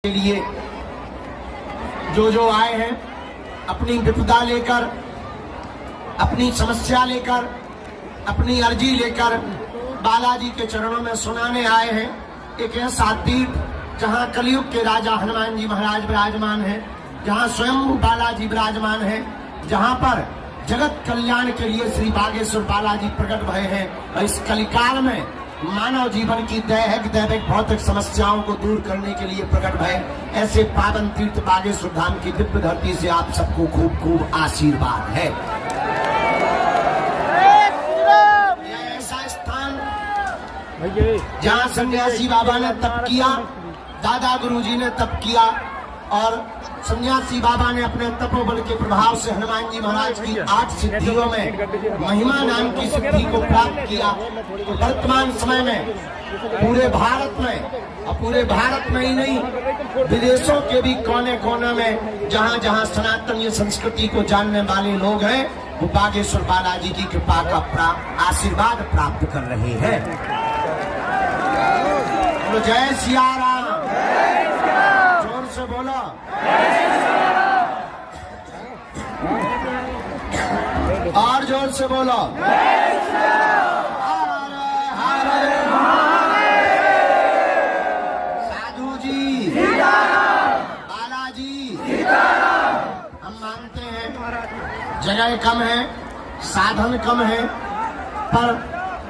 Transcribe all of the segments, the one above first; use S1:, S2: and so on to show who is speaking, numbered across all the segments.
S1: के लिए जो आए हैं अपनी विपदा लेकर, अपनी समस्या लेकर, अपनी अर्जी लेकर बालाजी के चरणों में सुनाने आए हैं। एक ऐसा द्वीप जहां कलयुग के राजा हनुमान जी महाराज विराजमान हैं, जहां स्वयं बालाजी विराजमान हैं, जहां पर जगत कल्याण के लिए श्री बागेश्वर बालाजी प्रकट भय हैं। और इस कलिकाल में मानव जीवन की दैहिक भौतिक समस्याओं को दूर करने के लिए प्रकट भय ऐसे पावन तीर्थ बागेश्वर धाम की दिव्य धरती से आप सबको खूब खूब आशीर्वाद है। यह ऐसा स्थान जहाँ सन्यासी बाबा ने तप किया, दादा गुरुजी ने तप किया और सन्यासी बाबा ने अपने तपोबल के प्रभाव से हनुमान जी महाराज की 8 सिद्धियों में महिमा नाम की सिद्धि को प्राप्त किया। तो वर्तमान समय में पूरे भारत में और पूरे भारत में ही नहीं विदेशों के भी कोने कोने में जहां जहां सनातन संस्कृति को जानने वाले लोग हैं वो बागेश्वर बालाजी की कृपा का आशीर्वाद प्राप्त कर रहे हैं। तो जय सिया राम, जोर से बोलो। और जोर से बोलो। साधु जी, बालाजी, हम मानते हैं जगह कम है, साधन कम है, पर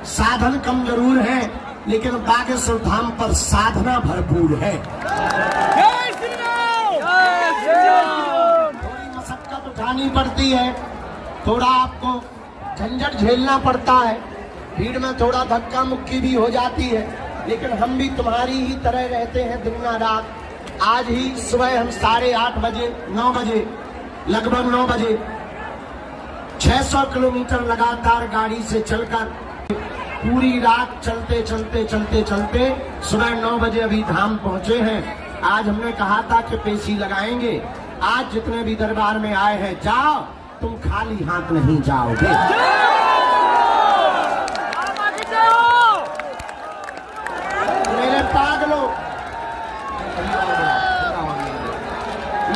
S1: साधन कम जरूर है लेकिन बागेश्वर धाम पर साधना भरपूर है। थोड़ी मशक्कत उठानी पड़ती है, थोड़ा आपको झंझट झेलना पड़ता है, भीड़ में थोड़ा धक्का मुक्की भी हो जाती है, लेकिन हम भी तुम्हारी ही तरह रहते हैं दिन रात। आज ही सुबह हम 8:30 बजे 9 बजे लगभग 9 बजे 600 किलोमीटर लगातार गाड़ी से चलकर पूरी रात चलते चलते चलते चलते सुबह 9 बजे अभी धाम पहुंचे हैं। आज हमने कहा था कि पेशी लगाएंगे। आज जितने भी दरबार में आए हैं जाओ, तुम खाली हाथ नहीं जाओगे। मेरे पागलों,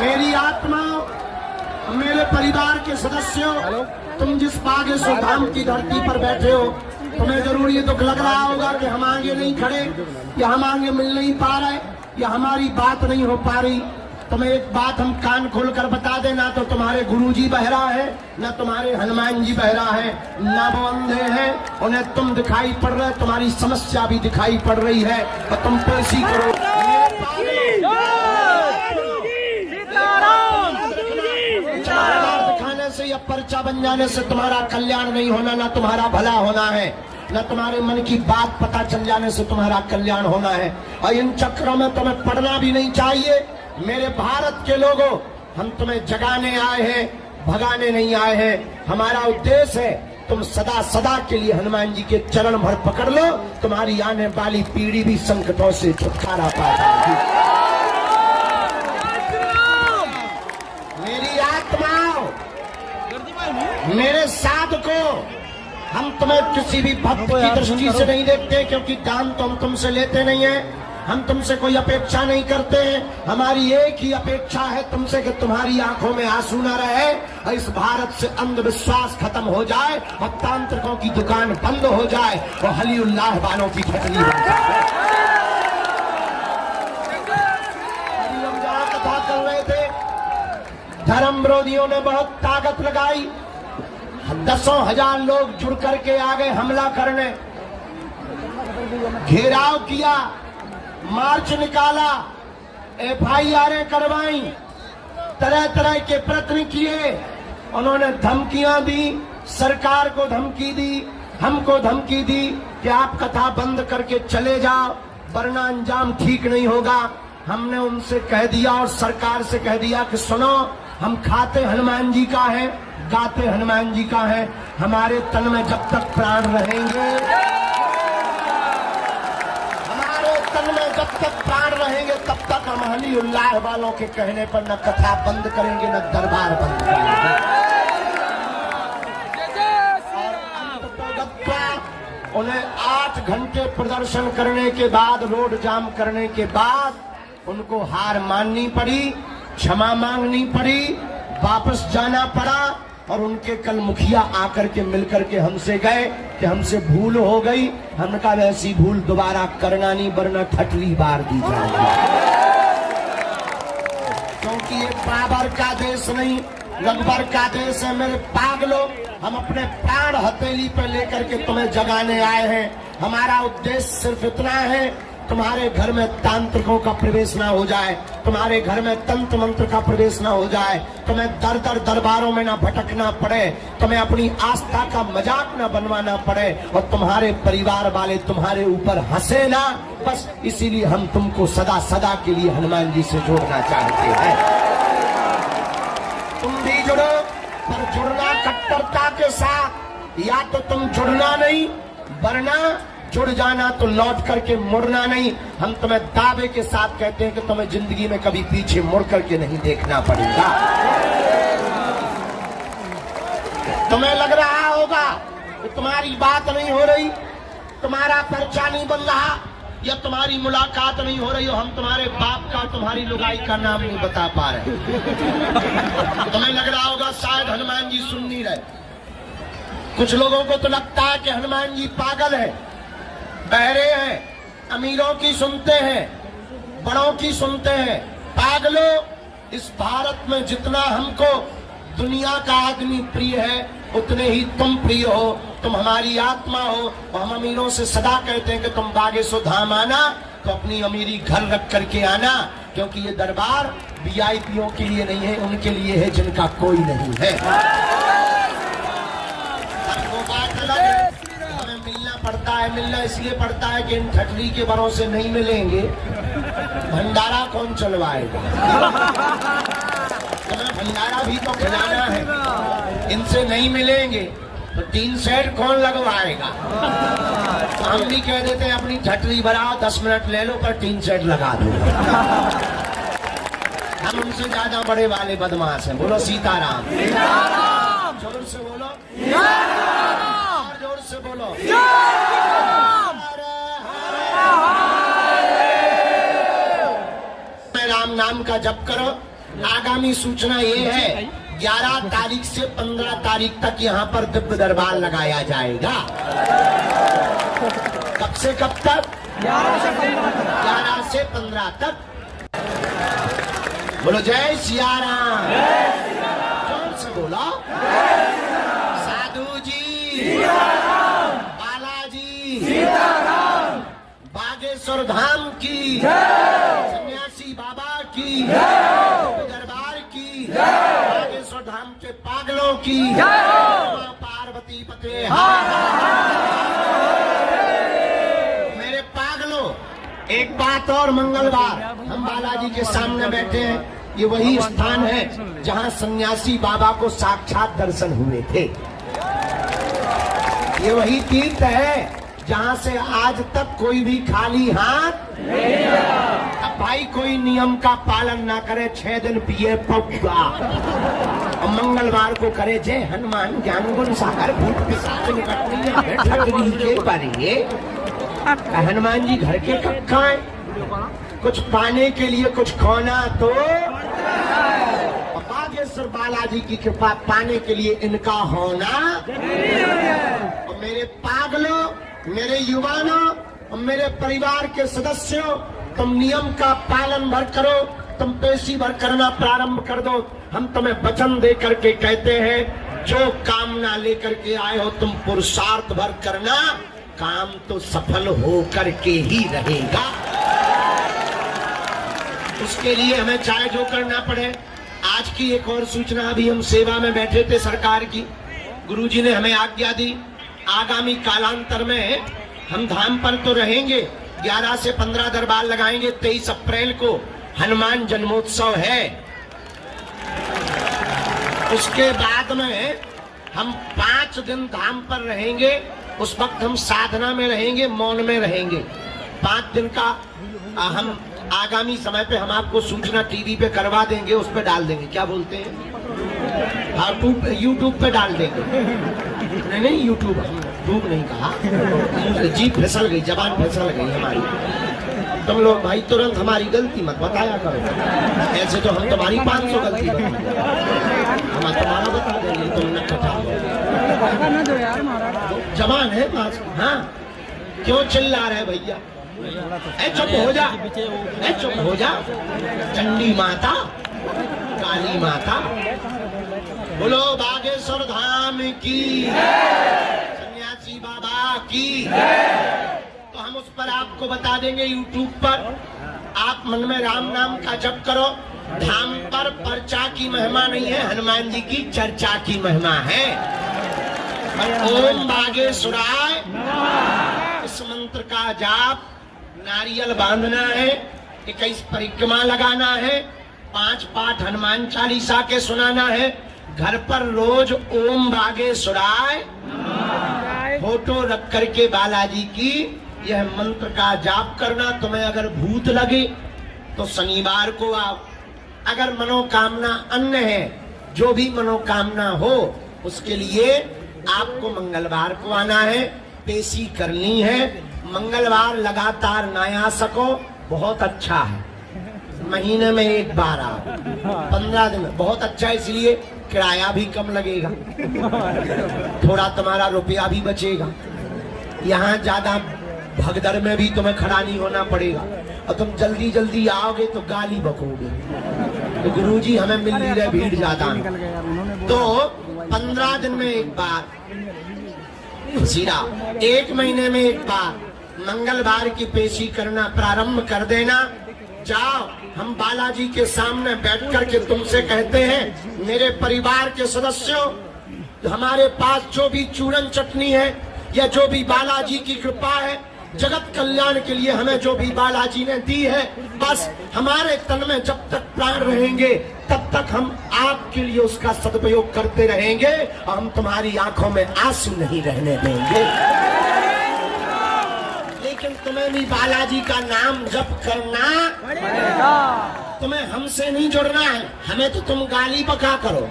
S1: मेरी आत्मा, मेरे परिवार के सदस्यों, तुम जिस बागेश्वर धाम की धरती पर बैठे हो, तुम्हें जरूर ये दुख लग रहा होगा कि हम आगे नहीं खड़े, या हम आगे मिल नहीं पा रहे, या हमारी बात नहीं हो पा रही। तुम्हें एक बात हम कान खोलकर बता देना, तो तुम्हारे गुरुजी बहरा है, न तुम्हारे हनुमान जी बहरा है, न वो अंधे हैं, उन्हें तुम दिखाई पड़ रहे, तुम्हारी समस्या भी दिखाई पड़ रही है और तुम पेशी करो। दिखाने से या पर्चा बन जाने से तुम्हारा कल्याण नहीं होना, न तुम्हारा भला होना है, न तुम्हारे मन की बात पता चल जाने से तुम्हारा कल्याण होना है। और इन चक्रों में तुम्हें पड़ना भी नहीं चाहिए। मेरे भारत के लोगों, हम तुम्हें जगाने आए हैं, भगाने नहीं आए हैं। हमारा उद्देश्य है तुम सदा सदा के लिए हनुमान जी के चरण भर पकड़ लो, तुम्हारी आने वाली पीढ़ी भी संकटों से छुटकारा पाएगी। मेरी आत्माओं, मेरे साधकों, हम तुम्हें किसी भी भक्त की दृष्टि से नहीं देखते, क्योंकि दान तो हम तुमसे लेते नहीं है, हम तुमसे कोई अपेक्षा नहीं करते हैं। हमारी एक ही अपेक्षा है तुमसे कि तुम्हारी आंखों में आंसू न रहे और इस भारत से अंधविश्वास खत्म हो जाए और तांत्रिकों की दुकान बंद हो जाए और हलीउल्लाह वालों की खतरी बन जाए। हम जहां कथा कर रहे थे, धर्म विरोधियों ने बहुत ताकत लगाई, 10,000 लोग जुड़ करके आ गए हमला करने, घेराव किया, मार्च निकाला, FIR करवाई, तरह तरह के प्रयत्न किए। उन्होंने धमकियां दी, सरकार को धमकी दी, हमको धमकी दी कि आप कथा बंद करके चले जाओ वरना अंजाम ठीक नहीं होगा। हमने उनसे कह दिया और सरकार से कह दिया कि सुनो, हम खाते हनुमान जी का है, गाते हनुमान जी का है, हमारे तन में जब तक प्राण रहेंगे, तन में जब तक प्राण रहेंगे तब तक हम हलीउल्लाह वालों के कहने पर न कथा बंद करेंगे न दरबार बंद करेंगे। उन्हें 8 घंटे प्रदर्शन करने के बाद, रोड जाम करने के बाद उनको हार माननी पड़ी, क्षमा मांगनी पड़ी, वापस जाना पड़ा। और उनके कल मुखिया आकर के मिलकर के हमसे गए कि हमसे भूल हो गई। हमने कहा वैसी भूल दोबारा करना नहीं, वरना ठटली बार दी जाएगी। क्योंकि ये बाबर का देश नहीं, रघुबर का देश है। मेरे पागलों, हम अपने प्राण हथेली पर लेकर के तुम्हें जगाने आए हैं। हमारा उद्देश्य सिर्फ इतना है, तुम्हारे घर में तांत्रिकों का प्रवेश ना हो जाए, तुम्हारे घर में तंत्र मंत्र का प्रवेश ना हो जाए, तुम्हें दर दर दरबारों में ना भटकना पड़े, तुम्हें अपनी आस्था का मजाक ना बनवाना पड़े, और तुम्हारे परिवार वाले तुम्हारे ऊपर हंसे ना। बस इसीलिए हम तुमको सदा सदा के लिए हनुमान जी से जोड़ना चाहते हैं। तुम भी जुड़ो, पर जुड़ना कट्टरता के साथ। या तो तुम जुड़ना नहीं, वरना जुड़ जाना तो लौट करके मुड़ना नहीं। हम तुम्हें दावे के साथ कहते हैं कि तुम्हें जिंदगी में कभी पीछे मुड़ करके नहीं देखना पड़ेगा। तुम्हें लग रहा होगा कि तुम्हारी बात नहीं हो रही, तुम्हारा पर्चा नहीं बन रहा, या तुम्हारी मुलाकात नहीं हो रही हो, हम तुम्हारे बाप का, तुम्हारी लुगाई का नाम नहीं बता पा रहे। तुम्हें लग रहा होगा शायद हनुमान जी सुन नहीं रहे। कुछ लोगों को तो लगता है कि हनुमान जी पागल है, बहरे हैं, अमीरों की सुनते हैं, बड़ों की सुनते हैं। पागलों, इस भारत में जितना हमको दुनिया का आदमी प्रिय है, उतने ही तुम प्रिय हो। तुम हमारी आत्मा हो। और हम अमीरों से सदा कहते हैं कि तुम बागेश्वर धाम आना तो अपनी अमीरी घर रख करके आना, क्योंकि ये दरबार वीआईपीओं के लिए नहीं है, उनके लिए है जिनका कोई नहीं है। हमें मिलना पड़ता है, मिलना इसलिए पड़ता है कि इन ठटली के बड़ों से नहीं मिलेंगे, भंडारा कौन चलवाएगा? हमें भंडारा भी तो खिलाना है। इनसे नहीं मिलेंगे तो टीन सेट कौन लगवाएगा? तो हम भी कह देते हैं अपनी ठटली भराओ, 10 मिनट ले लो, पर टीन सेट लगा दो। हम उनसे ज्यादा बड़े वाले बदमाश हैं। बोलो सीताराम। जोर से बोलो, और जोर से बोलो। राम नाम का जप करो। आगामी सूचना ये है, 11 तारीख से 15 तारीख तक यहाँ पर दिव्य दरबार लगाया जाएगा। कब से कब तक? 11 से 15 तक। बोलो जय सिया राम। जोर से बोलो। साधु जी, बालाजी, बागेश्वर धाम की, सन्यासी बाबा की, दरबार की, बागेश्वर धाम के पागलों की, पार्वती पते। मेरे पागलों, एक बात और, मंगलवार हम बालाजी के सामने बैठे हैं। ये वही स्थान है जहां सन्यासी बाबा को साक्षात दर्शन हुए थे। ये वही तीर्थ है जहां से आज तक कोई भी खाली हाथ नहीं आया। अब भाई कोई नियम का पालन ना करे, 6 दिन पिए पौवा, और मंगलवार को करे जय हनुमान ज्ञान गुण सागर भूत पिशाच निकटनी परिये। हनुमान जी घर के कब खाए? कुछ पाने के लिए कुछ खोना तो बागेश्वर बालाजी की कृपा पाने के लिए इनका होना। और मेरे पागलों, मेरे युवानों और मेरे परिवार के सदस्यों, तुम नियम का पालन भर करो, तुम पेशी भर करना प्रारंभ कर दो। हम तुम्हें वचन दे करके कहते हैं, जो कामना लेकर के आए हो तुम पुरुषार्थ भर करना, काम तो सफल हो करके ही रहेगा। उसके लिए हमें चाहे जो करना पड़े। आज की एक और सूचना, अभी हम सेवा में बैठे थे सरकार की, गुरुजी ने हमें आज्ञा दी, आगामी कालांतर में हम धाम पर तो रहेंगे, 11 से 15 दरबार लगाएंगे। 23 अप्रैल को हनुमान जन्मोत्सव है। उसके बाद में हम 5 दिन धाम पर रहेंगे। उस वक्त हम साधना में रहेंगे, मौन में रहेंगे। 5 दिन का हम आगामी समय पे हम आपको सूचना टीवी पे करवा देंगे, उस पे डाल देंगे। क्या बोलते हैं? हाँ, यूट्यूब पे डाल देंगे। नहीं यूट्यूब नहीं कहा, जी फिसल गई, जबान फिसल गई हमारी। तुम लोग भाई तुरंत हमारी गलती मत बताया करो, ऐसे तो हम तुम्हारी 500 गलती बताएंगे, हम तुम्हारा बता देंगे, तुम न कटा जवान है पास। हाँ क्यों चिल्ला रहे भैया? ए चुप हो जा, ए चुप हो जा। चंडी माता, काली माता, बोलो बागेश्वर धाम की, सन्यासी बाबा की। तो हम उस पर आपको बता देंगे YouTube पर, आप मन में राम नाम का जप करो। धाम पर पर्चा की महिमा नहीं है, हनुमान जी की चर्चा की महिमा है। ओम बागेश्वराय, इस मंत्र का जाप, नारियल बांधना है, 21 परिक्रमा लगाना है, 5 पाठ हनुमान चालीसा के सुनाना है। घर पर रोज ओम बागेश्वराय फोटो रख करके बालाजी की यह मंत्र का जाप करना। तुम्हें अगर भूत लगे तो शनिवार को आओ। अगर मनोकामना अन्य है, जो भी मनोकामना हो, उसके लिए आपको मंगलवार को आना है, पेशी करनी है। मंगलवार लगातार ना आ सको बहुत अच्छा है, महीने में 1 बार आओ, 15 दिन बहुत अच्छा है, इसलिए किराया भी कम लगेगा, थोड़ा तुम्हारा रुपया भी बचेगा। यहाँ ज्यादा भगदड़ में भी तुम्हें खड़ा नहीं होना पड़ेगा, और तुम जल्दी जल्दी आओगे तो गाली बकोगे, तो गुरुजी हमें मिल नहीं रहे, भीड़ ज्यादा है। तो 15 दिन में 1 बार, सीधा 1 महीने में 1 बार मंगलवार की पेशी करना प्रारंभ कर देना। जाओ, हम बालाजी के सामने बैठ कर के तुमसे कहते हैं, मेरे परिवार के सदस्यों, हमारे पास जो भी चूरन चटनी है या जो भी बालाजी की कृपा है, जगत कल्याण के लिए हमें जो भी बालाजी ने दी है, बस हमारे तन में जब तक प्राण रहेंगे तब तक हम आपके लिए उसका सदुपयोग करते रहेंगे, और हम तुम्हारी आंखों में आंसू नहीं रहने देंगे। लेकिन तुम्हें भी बालाजी का नाम जप करना पड़ेगा। तुम्हें हमसे नहीं जुड़ना है, हमें तो तुम गाली बका करो,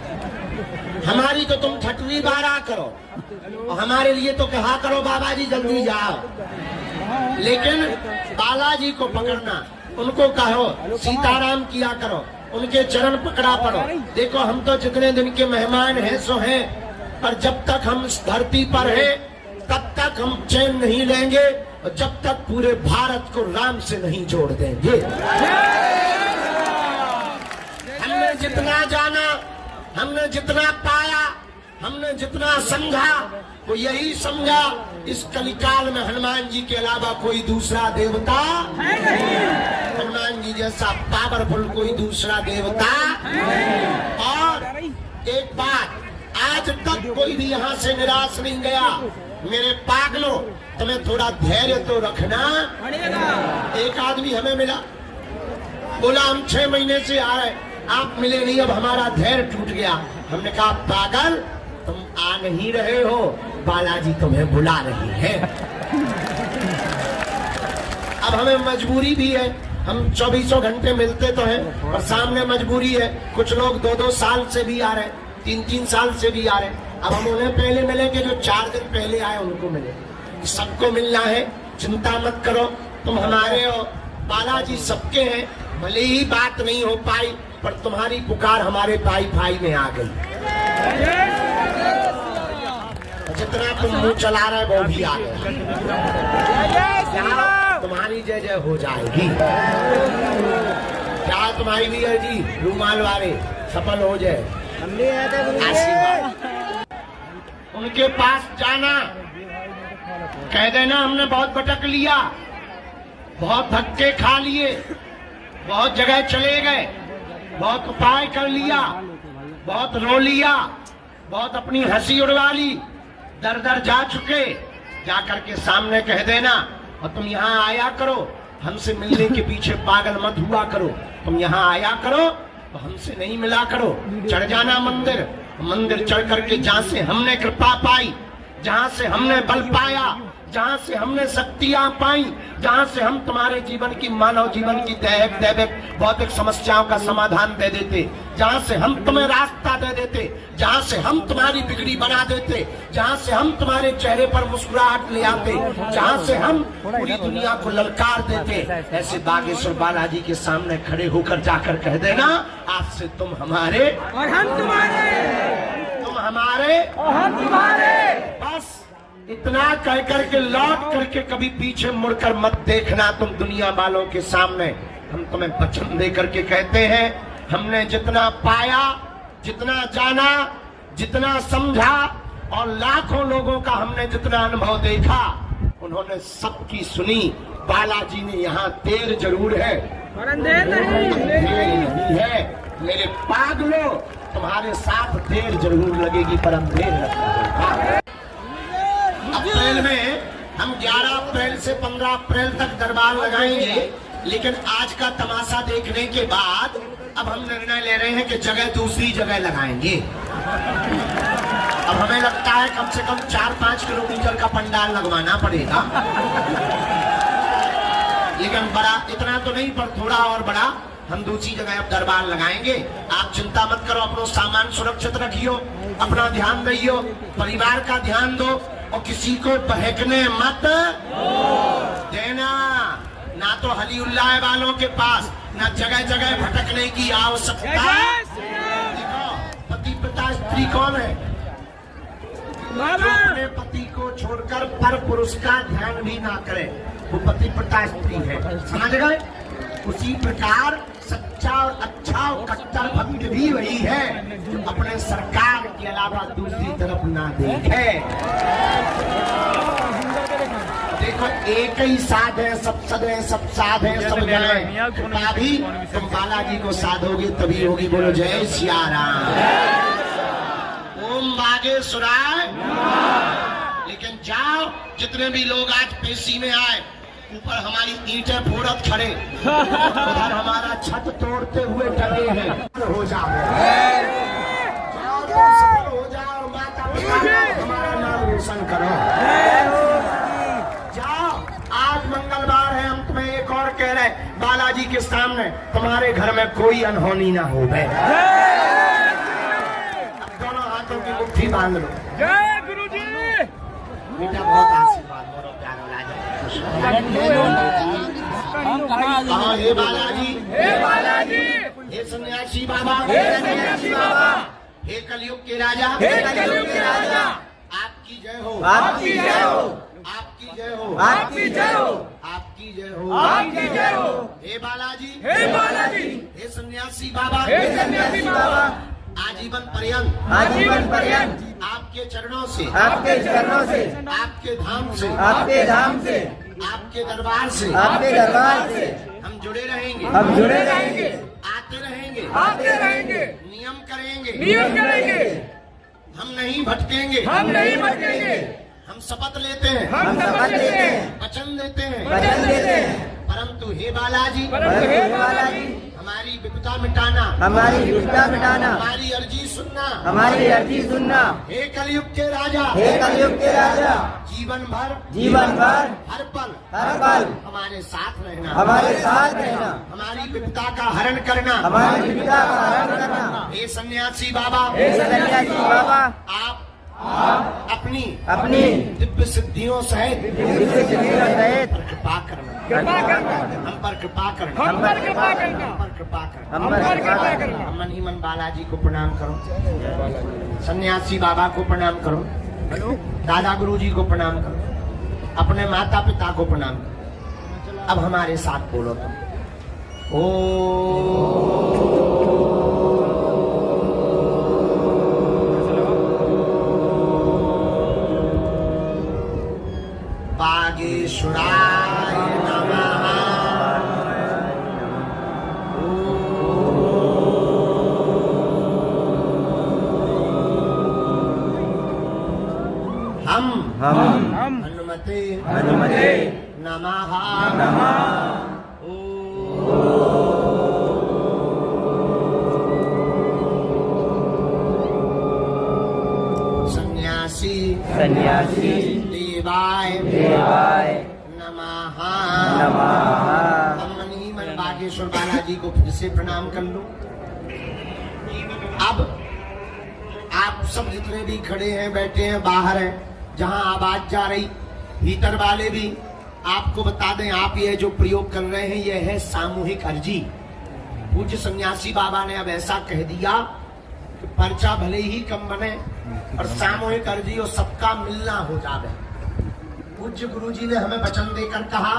S1: हमारी तो तुम ठटरी बारा करो, और हमारे लिए तो कहा करो बाबा जी जल्दी जाओ। लेकिन बालाजी को पकड़ना, उनको कहो सीताराम किया करो, उनके चरण पकड़ा पड़ो। देखो हम तो जितने दिन के मेहमान हैं सो हैं, पर जब तक हम इस धरती पर हैं तब तक हम चैन नहीं लेंगे, और जब तक पूरे भारत को राम से नहीं जोड़ देंगे। हमने जितना जाना, हमने जितना पाया, हमने जितना समझा, वो यही समझा इस कलिकाल में हनुमान जी के अलावा कोई दूसरा देवता है नहीं। हनुमान जी जैसा पावरफुल कोई दूसरा देवता है। और एक बात, आज तक कोई भी यहाँ से निराश नहीं गया। मेरे पागलों, तुम्हें थोड़ा धैर्य तो रखना पड़ेगा। एक आदमी हमें मिला, बोला हम 6 महीने से आ रहे, आप मिले नहीं, अब हमारा धैर्य टूट गया। हमने कहा पागल, तुम आ नहीं रहे हो, बालाजी तुम्हें बुला रही है। अब हमें मजबूरी भी है, हम 24 घंटे मिलते तो हैं, और सामने मजबूरी है। कुछ लोग 2-2 साल से भी आ रहे, 3-3 साल से भी आ रहे। अब हम उन्हें पहले मिलेंगे जो 4 दिन पहले आए उनको मिले। सबको मिलना है, चिंता मत करो, तुम हमारे हो, बालाजी सबके हैं। भले ही बात नहीं हो पाई, पर तुम्हारी पुकार हमारे वाईफाई में आ गई। जितना तुम मुंह चला रहे वो भी आ गया। तुम्हारी जय जय हो जाएगी। क्या तुम्हारी भी है जी, रूमाल वाले सफल हो जाए, आशीर्वाद। उनके पास जाना, कह देना हमने बहुत भटक लिया, बहुत धक्के खा लिए, बहुत जगह चले गए, बहुत उपाय कर लिया, बहुत रो लिया, बहुत अपनी हंसी उड़वा ली, दर दर जा चुके। जाकर के सामने कह देना, और तुम यहाँ आया करो, हमसे मिलने के पीछे पागल मत हुआ करो, तुम यहाँ आया करो तो हमसे नहीं मिला करो। चढ़ जाना मंदिर, मंदिर चढ़ करके जहाँ से हमने कृपा पाई, जहाँ से हमने बल पाया, जहां से हमने शक्तियां पाई, जहां से हम तुम्हारे जीवन की, मानव जीवन की दैविक भौतिक समस्याओं का समाधान दे देते, जहां से हम तुम्हें रास्ता दे देते, जहां से हम तुम्हारी बिगड़ी बना देते, जहां से हम तुम्हारे चेहरे पर मुस्कुराहट ले आते, जहां से हम पूरी दुनिया को ललकार देते, ऐसे बागेश्वर बालाजी के सामने खड़े होकर जाकर कह देना, आज से तुम हमारे
S2: और हम तुम्हारे,
S1: तुम हमारे
S2: और हम तुम्हारे।
S1: बस इतना कह करके लौट करके कभी पीछे मुड़कर मत देखना तुम दुनिया वालों के सामने। हम तुम्हें वचन दे करके कहते हैं, हमने जितना पाया, जितना जाना, जितना समझा और लाखों लोगों का हमने जितना अनुभव देखा, उन्होंने सबकी सुनी। बालाजी ने यहाँ देर जरूर है
S2: और अंधेर
S1: नहीं है। मेरे पागलों, तुम्हारे साथ देर जरूर लगेगी पर अंधेर लगेगा। अप्रैल में हम 11 अप्रैल से 15 अप्रैल तक दरबार लगाएंगे, लेकिन आज का तमाशा देखने के बाद अब हम निर्णय ले रहे हैं कि जगह दूसरी जगह लगाएंगे। अब हमें लगता है कम से कम 4-5 किलोमीटर का पंडाल लगवाना पड़ेगा, लेकिन बड़ा इतना तो नहीं, पर थोड़ा और बड़ा हम दूसरी जगह अब दरबार लगाएंगे। आप चिंता मत करो, अपना सामान सुरक्षित रखियो, अपना ध्यान रखियो, परिवार का ध्यान दो और किसी को बहकने मत देना। ना तो हलीउल्लाह वालों के पास ना जगह जगह भटकने की आवश्यकता। देखो, पति पिता स्त्री कौन है? जो अपने पति को छोड़कर पर पुरुष का ध्यान भी ना करे, वो पति पिता स्त्री है। समझ गए? उसी प्रकार सच्चा और अच्छा और कट्टर भक्त भी वही है जो अपने सरकार के अलावा दूसरी तरफ ना देखे। देखो, एक ही साध है, सब सद है, सब साध है, सब जन है। कृपा भी तुम बालाजी को साधोगे तभी होगी। बोलो जय सिया राम, ओम बागेश्वराय। लेकिन जाओ, जितने भी लोग आज पेशी में आए, ऊपर हमारी ईंटें फोड़त खड़े, उधर हमारा छत तोड़ते हुए डगे हैं। हो जाओ, सफल हो जाओ, माता पिता हमारा नाम रोशन करो। जाओ, आज मंगलवार है, हम तुम्हें एक और कह रहे हैं, बालाजी के सामने तुम्हारे घर में कोई अनहोनी ना हो। अब दोनों हाथों की मुट्ठी बांध लो।
S2: जय गुरु जी।
S1: बेटा बहुत आशीर्वाद, बोलो प्यारो राजा। हाँ, हे बालाजी,
S2: हे बालाजी,
S1: हे सन्यासी बाबा,
S2: हे सन्यासी बाबा,
S1: हे कलयुग के राजा,
S2: हे कलयुग के राजा,
S1: आपकी जय हो,
S2: आपकी जय हो,
S1: आपकी जय हो,
S2: आपकी जय हो,
S1: आपकी जय हो,
S2: आपकी जय हो।
S1: हे बालाजी,
S2: हे बालाजी,
S1: हे सन्यासी बाबा,
S2: हे सन्यासी बाबा,
S1: आजीवन पर्यंत,
S2: आजीवन पर्यंत
S1: आपके चरणों से,
S2: आपके चरणों से,
S1: आपके धाम से,
S2: आपके धाम से,
S1: आपके दरबार से,
S2: आपके दरबार से
S1: हम जुड़े रहेंगे,
S2: हम जुड़े रहेंगे,
S1: आते रहेंगे,
S2: आते रहेंगे,
S1: नियम करेंगे,
S2: नियम करेंगे,
S1: हम नहीं भटकेंगे,
S2: हम नहीं भटकेंगे,
S1: हम शपथ लेते हैं,
S2: हम शपथ लेते हैं,
S1: वचन देते हैं,
S2: वचन देते हैं।
S1: परंतु हे बालाजी,
S2: परंतु हे बालाजी,
S1: हमारी विपदा मिटाना,
S2: हमारी विपदा मिटाना,
S1: हमारी अर्जी सुनना,
S2: हमारी अर्जी सुनना।
S1: हे कलयुग के राजा,
S2: हे कलयुग के राजा,
S1: जीवन भर,
S2: जीवन भर,
S1: हर पल,
S2: हर पल
S1: हमारे साथ रहना,
S2: हमारे साथ रहना,
S1: हमारी विपदा का हरण करना।
S2: हमारी विपदा का हरण करना।
S1: हे सन्यासी बाबा,
S2: हे सन्यासी बाबा,
S1: आप अपनी
S2: अपनी
S1: दिव्य सिद्धियों सहित
S2: दिव्य सिद्धियों सहित
S1: कृपा करना,
S2: कृपा करना,
S1: हम पर कृपा करना,
S2: हम पर कृपा करना,
S1: हम पर कृपा करना,
S2: हम पर कृपा करना।
S1: हम मन ही मन बालाजी को प्रणाम करो, सन्यासी बाबा को प्रणाम करो, दादा गुरु जी को प्रणाम करो, अपने माता पिता को प्रणाम करो। अब हमारे साथ बोलो तुम, ओ बागेश्वराय नमः। हम हनुमते नमः। सन्यासी
S2: सन्यासी
S1: देवाय
S2: देवाय
S1: नमः।
S2: नमः।
S1: हम मन ही मन बागेश्वर बालाजी को फिर से प्रणाम कर लो। अब आप सब जितने भी खड़े हैं, बैठे हैं, बाहर हैं, जहां आवाज जा रही, भीतर वाले भी आपको बता दें, आप ये जो प्रयोग कर रहे हैं ये है सामूहिक अर्जी। पूज्य सन्यासी बाबा ने अब ऐसा कह दिया कि पर्चा भले ही कम बने और सामूहिक अर्जी और सबका मिलना हो जावे। पूज्य गुरुजी ने हमें वचन देकर कहा,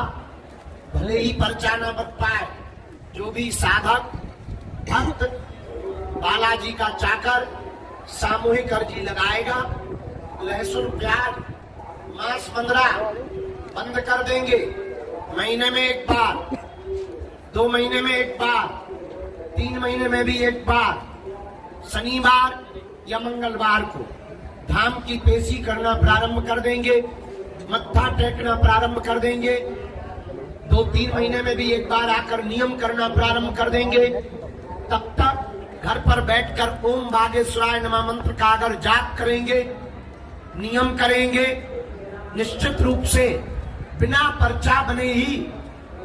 S1: भले ही पर्चा न बन पाए, जो भी साधक भक्त बालाजी का चाकर सामूहिक अर्जी लगाएगा, लहसुन प्याज मांस मंदरा बंद कर देंगे। महीने में एक बार, 2 महीने में एक बार, 3 महीने में भी एक बार, शनिवार या मंगलवार को धाम की पेशी करना प्रारंभ कर देंगे, मत्था टेकना प्रारंभ कर देंगे। 2-3 महीने में भी एक बार आकर नियम करना प्रारंभ कर देंगे। तब तक घर पर बैठकर ओम बागेश्वराय नमः मंत्र का अगर जाप करेंगे, नियम करेंगे, निश्चित रूप से बिना पर्चा बने ही,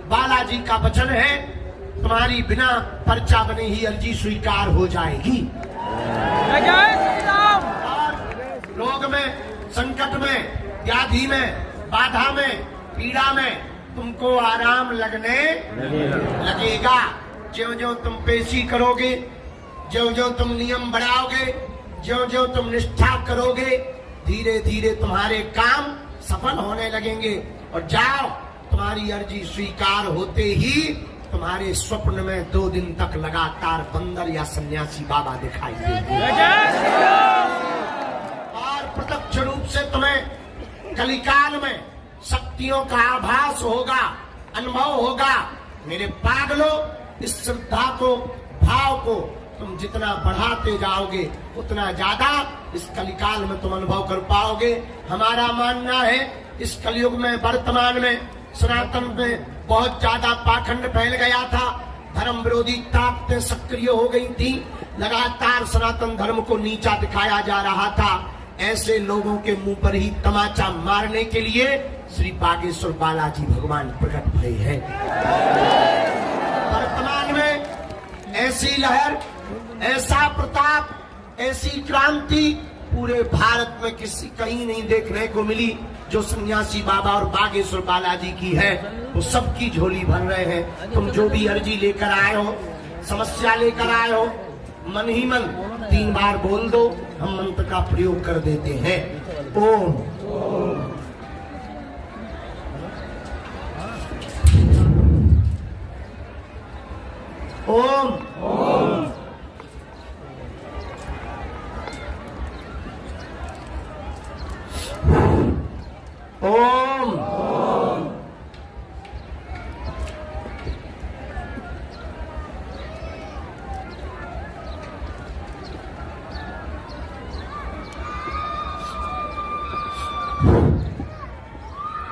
S1: बालाजी का वचन है, तुम्हारी बिना पर्चा बने ही अर्जी स्वीकार हो जाएगी।
S2: जय श्री राम।
S1: और रोग में, संकट में, व्याधि में, बाधा में, पीड़ा में तुमको आराम लगने लगेगा। ज्यों ज्यों तुम पेशी करोगे, ज्यों ज्यों तुम नियम बढ़ाओगे, ज्यों ज्यों तुम निष्ठा करोगे, धीरे धीरे तुम्हारे काम सफल होने लगेंगे। और जाओ, तुम्हारी अर्जी स्वीकार होते ही तुम्हारे स्वप्न में 2 दिन तक लगातार बंदर या सन्यासी बाबा दिखाई देंगे और प्रत्यक्ष रूप से तुम्हें कलिकाल में शक्तियों का आभास होगा, अनुभव होगा। मेरे पागलों, इस श्रद्धा को, भाव को तुम जितना बढ़ाते जाओगे उतना ज्यादा इस कलिकाल में तुम अनुभव कर पाओगे। हमारा मानना है इस कलयुग में, वर्तमान में सनातन में बहुत ज्यादा पाखंड फैल गया था, धर्म विरोधी ताकतें सक्रिय हो गई थी, लगातार सनातन धर्म को नीचा दिखाया जा रहा था। ऐसे लोगों के मुंह पर ही तमाचा मारने के लिए श्री बागेश्वर बालाजी भगवान प्रकट भय है। वर्तमान में ऐसी लहर, ऐसा प्रताप, ऐसी क्रांति पूरे भारत में किसी कहीं नहीं देखने को मिली जो सन्यासी बाबा और बागेश्वर बालाजी की है। वो सबकी झोली भर रहे हैं। तुम जो भी अर्जी लेकर आए हो, समस्या लेकर आए हो, मन ही मन 3 बार बोल दो, हम मंत्र का प्रयोग कर देते हैं। ओम ओम ओम ओम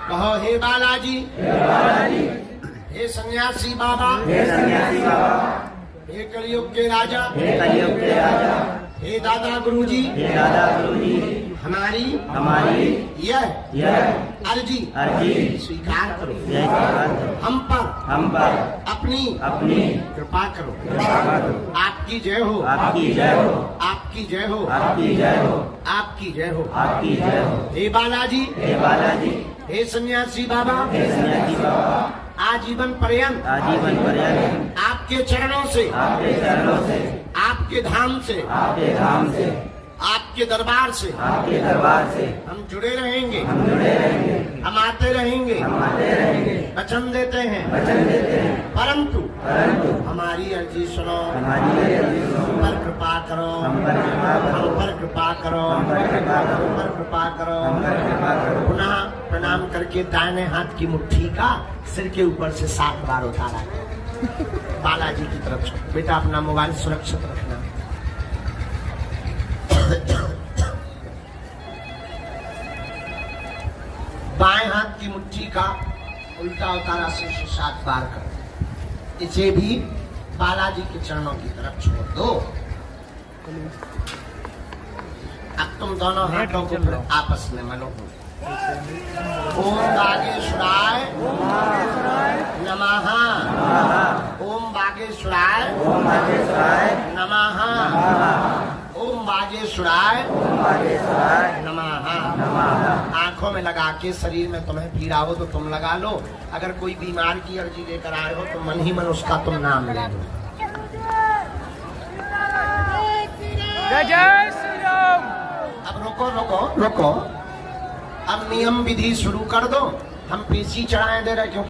S1: कहो, हे बालाजी, हे सन्यासी बाबा, हे कलयुग के राजा, हे दादा गुरुजी, हमारी यह अर्जी स्वीकार करो। हम पर अपनी कृपा करो। आपकी जय हो, आपकी जय हो, आपकी जय हो, आपकी जय हो, आपकी जय हो, आपकी जय हो। हे बालाजी, हे सन्यासी बाबा, आजीवन पर्यंत आपके चरणों से, आपके धाम से, आपके दरबार से हम जुड़े रहेंगे, हम आते रहेंगे, वचन देते हैं। परंतु हमारी अर्जी सुनो, हम पर कृपा करो, हम पर कृपा करो, हम पर कृपा करो। पुनः प्रणाम करके दाहिने हाथ की मुट्ठी का सिर के ऊपर से 7 बार उतारा बालाजी की तरफ से। बेटा अपना मोबाइल सुरक्षित रखना। बाएं हाथ की मुट्ठी का उल्टा उतारा सिर से 7 बार कर, इसे भी बालाजी के चरणों की तरफ छोड़ दो। अब तुम दोनों हाथों को आपस में मलो। ओम बागेश्वराय नमः। ओम बागेश्वराय नमः। ओम बागेश्वराय नमः। आंखों में लगा के शरीर में तुम्हें पीड़ा हो तो तुम लगा लो। अगर कोई बीमार की अर्जी लेकर आए हो तो मन ही मन उसका तुम नाम ले लो।
S2: जय श्री राम।
S1: अब रुको रुको रुको, अब नियम विधि शुरू कर दो। हम पेशी चढ़ाए दे रहे क्यों